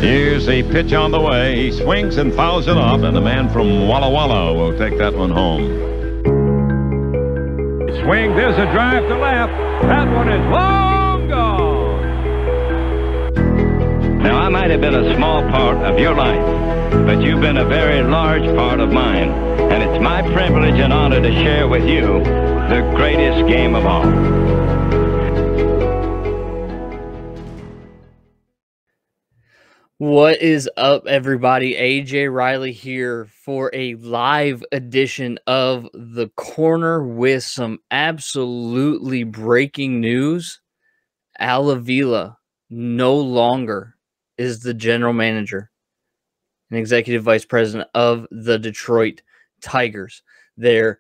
Here's a pitch on the way. He swings and fouls it off, and the man from Walla Walla will take that one home. Swing, there's a drive to left. That one is long gone. Now, I might have been a small part of your life, but you've been a very large part of mine, and it's my privilege and honor to share with you the greatest game of all. What is up, everybody? A.J Reilly here for a live edition of The Corner with some absolutely breaking news. Al Avila no longer is the general manager and executive vice president of the Detroit Tigers. The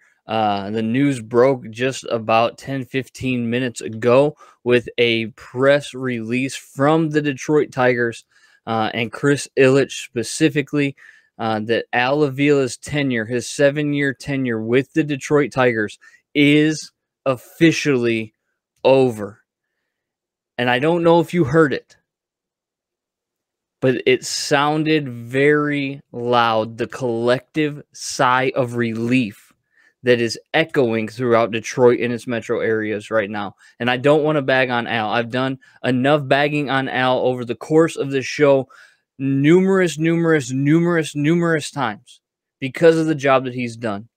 news broke just about 10-15 minutes ago with a press release from the Detroit Tigers and Chris Ilitch specifically, that Al Avila's tenure, his 7-year tenure with the Detroit Tigers, is officially over. And I don't know if you heard it, but it sounded very loud, the collective sigh of relief that is echoing throughout Detroit and its metro areas right now. And I don't want to bag on Al. I've done enough bagging on Al over the course of this show numerous times because of the job that he's done.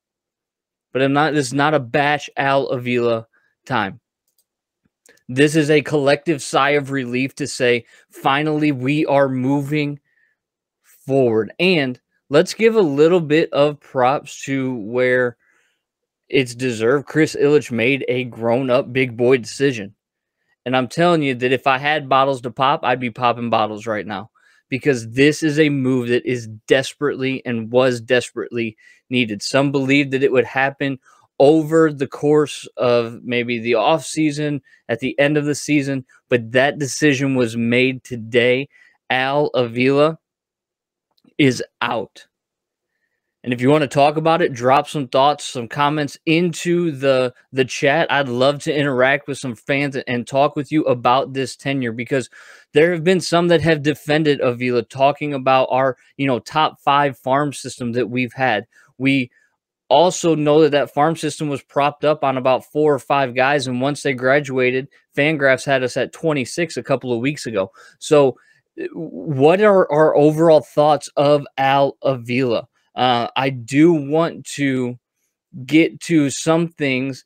But this is not a bash Al Avila time. This is a collective sigh of relief to say, finally, we are moving forward. And let's give a little bit of props to where it's deserved. Chris Ilitch made a grown-up big boy decision. And I'm telling you that if I had bottles to pop, I'd be popping bottles right now. Because this is a move that is desperately and was desperately needed. Some believe that it would happen over the course of maybe the offseason, at the end of the season. But that decision was made today. Al Avila is out. And if you want to talk about it, drop some thoughts, some comments into the chat. I'd love to interact with some fans and talk with you about this tenure, because there have been some that have defended Avila, talking about our, top 5 farm system that we've had. We also know that farm system was propped up on about 4 or 5 guys, and once they graduated, Fangraphs had us at 26 a couple of weeks ago. So what are our overall thoughts of Al Avila? I do want to get to some things.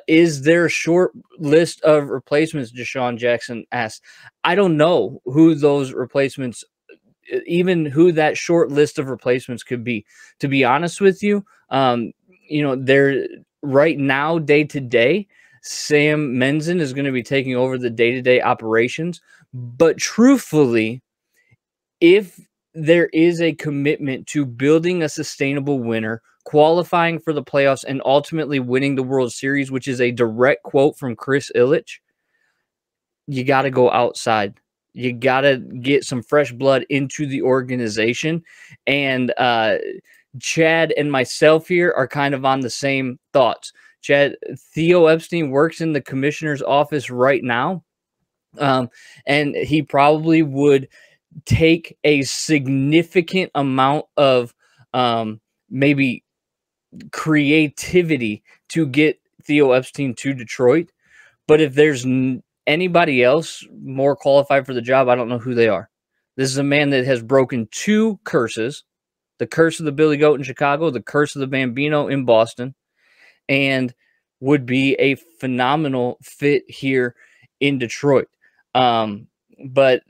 Is there a short list of replacements? Deshaun Jackson asked. I don't know who those replacements, even who that short list of replacements could be. To be honest with you, they're right now, day to day, Sam Menzen is going to be taking over the day-to-day operations. But truthfully, if there is a commitment to building a sustainable winner, qualifying for the playoffs, and ultimately winning the World Series, which is a direct quote from Chris Ilitch, you got to go outside. You got to get some fresh blood into the organization. And Chad and myself here are kind of on the same thoughts. Chad, THEO EPSTEIN works in the commissioner's office right now, and he probably would take a significant amount of maybe creativity to get THEO EPSTEIN to Detroit. But if there's anybody else more qualified for the job, I don't know who they are. This is a man that has broken 2 curses: the curse of the Billy Goat in Chicago, the curse of the Bambino in Boston, and would be a phenomenal fit here in Detroit. But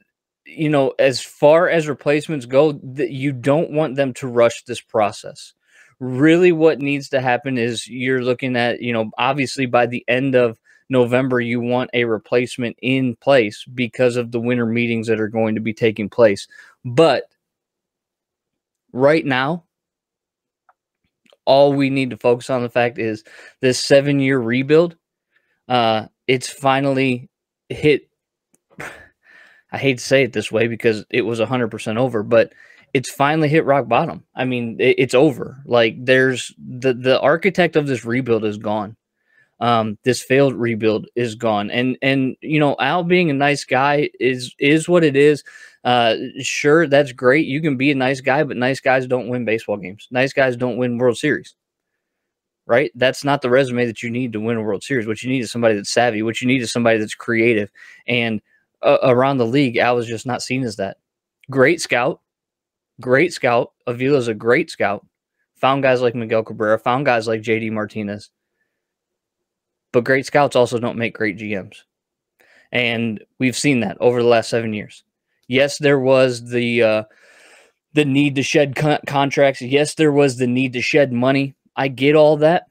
as far as replacements go, you don't want them to rush this process. Really what needs to happen is you're looking at, obviously by the end of November, you want a replacement in place because of the winter meetings that are going to be taking place. But right now, all we need to focus on the fact is this 7-year rebuild. It's finally hit. I hate to say it this way because it was 100% over, but it's finally hit rock bottom. I mean, it's over. Like, there's the architect of this rebuild is gone. This failed rebuild is gone. And you know, Al being a nice guy is what it is. Sure, that's great. You can be a nice guy, but nice guys don't win baseball games. Nice guys don't win World Series. Right? That's not the resume that you need to win a World Series. What you need is somebody that's savvy. What you need is somebody that's creative. And around the league, Al was just not seen as that. Great scout. Great scout. Avila's a great scout. Found guys like Miguel Cabrera. Found guys like JD Martinez. But great scouts also don't make great GMs. And we've seen that over the last 7 years. Yes, there was the need to shed contracts. Yes, there was the need to shed money. I get all that.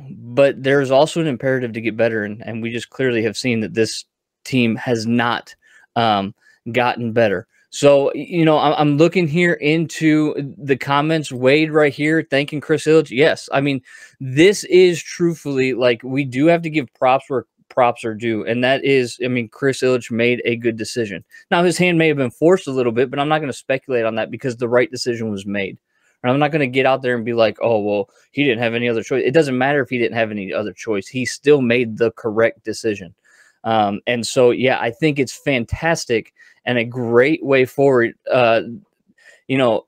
But there's also an imperative to get better. And we just clearly have seen that this team has not gotten better. So, you know, I'm looking here into the comments. Wade right here thanking Chris Ilitch. Yes, I mean, this is truthfully, like, we do have to give props where props are due. And that is, I mean, Chris Ilitch made a good decision. Now, his hand may have been forced a little bit, but I'm not going to speculate on that because the right decision was made. And I'm not going to get out there and be like, oh, well, he didn't have any other choice. It doesn't matter if he didn't have any other choice. He still made the correct decision. And so, yeah, I think it's fantastic and a great way forward. You know,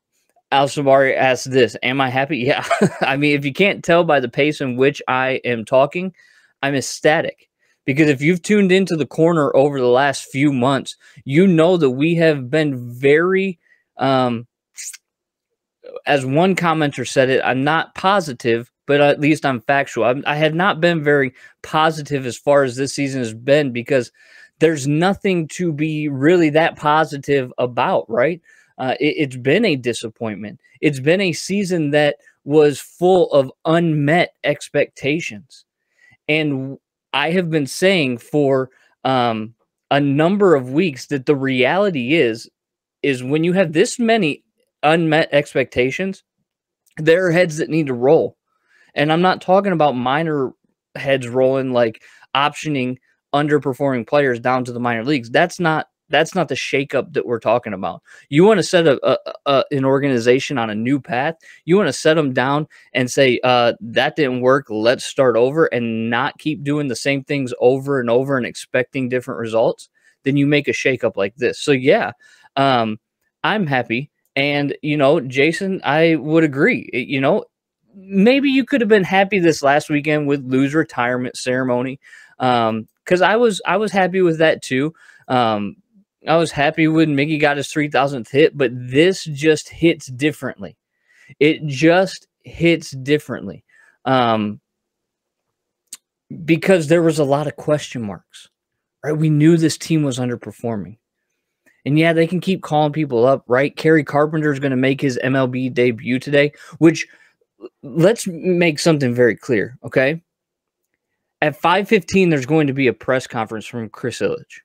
Al Sabari asked this, am I happy? Yeah. I mean, if you can't tell by the pace in which I am talking, I'm ecstatic. Because if you've tuned into the corner over the last few months, you know that we have been very, as one commenter said it, I'm not positive, but at least I'm factual. I have not been very positive as far as this season has been because there's nothing to be really that positive about, right? It's been a disappointment. It's been a season that was full of unmet expectations. And I have been saying for a number of weeks that the reality is when you have this many unmet expectations, there are heads that need to roll. And I'm not talking about minor heads rolling, like optioning underperforming players down to the minor leagues. That's not the shakeup that we're talking about. You want to set an organization on a new path. You want to set them down and say, that didn't work. Let's start over and not keep doing the same things over and over and expecting different results. Then you make a shakeup like this. So yeah, I'm happy. And, you know, Jason, I would agree. You know, maybe you could have been happy this last weekend with Lou's retirement ceremony. Because I was happy with that too. I was happy when Miggy got his 3,000th hit, but this just hits differently. It just hits differently. Because there was a lot of question marks, right? We knew this team was underperforming. And yeah, they can keep calling people up, right? Kerry Carpenter is going to make his MLB debut today, which let's make something very clear, okay? At 5:15, there's going to be a press conference from Chris Ilitch.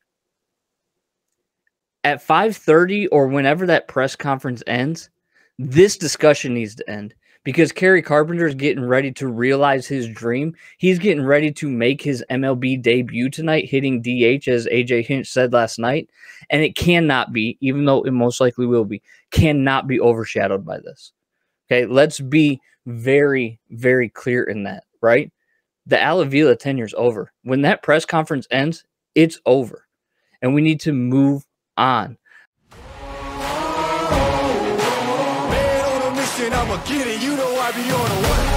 At 5:30 or whenever that press conference ends, this discussion needs to end because Kerry Carpenter is getting ready to realize his dream. He's getting ready to make his MLB debut tonight, hitting DH, as AJ Hinch said last night. And it cannot be, even though it most likely will be, cannot be overshadowed by this. Okay, let's be very, very clear in that, right? The Al Avila tenure is over. When that press conference ends, it's over. And we need to move on. Man on a mission, I'ma get it. You know I be on a one.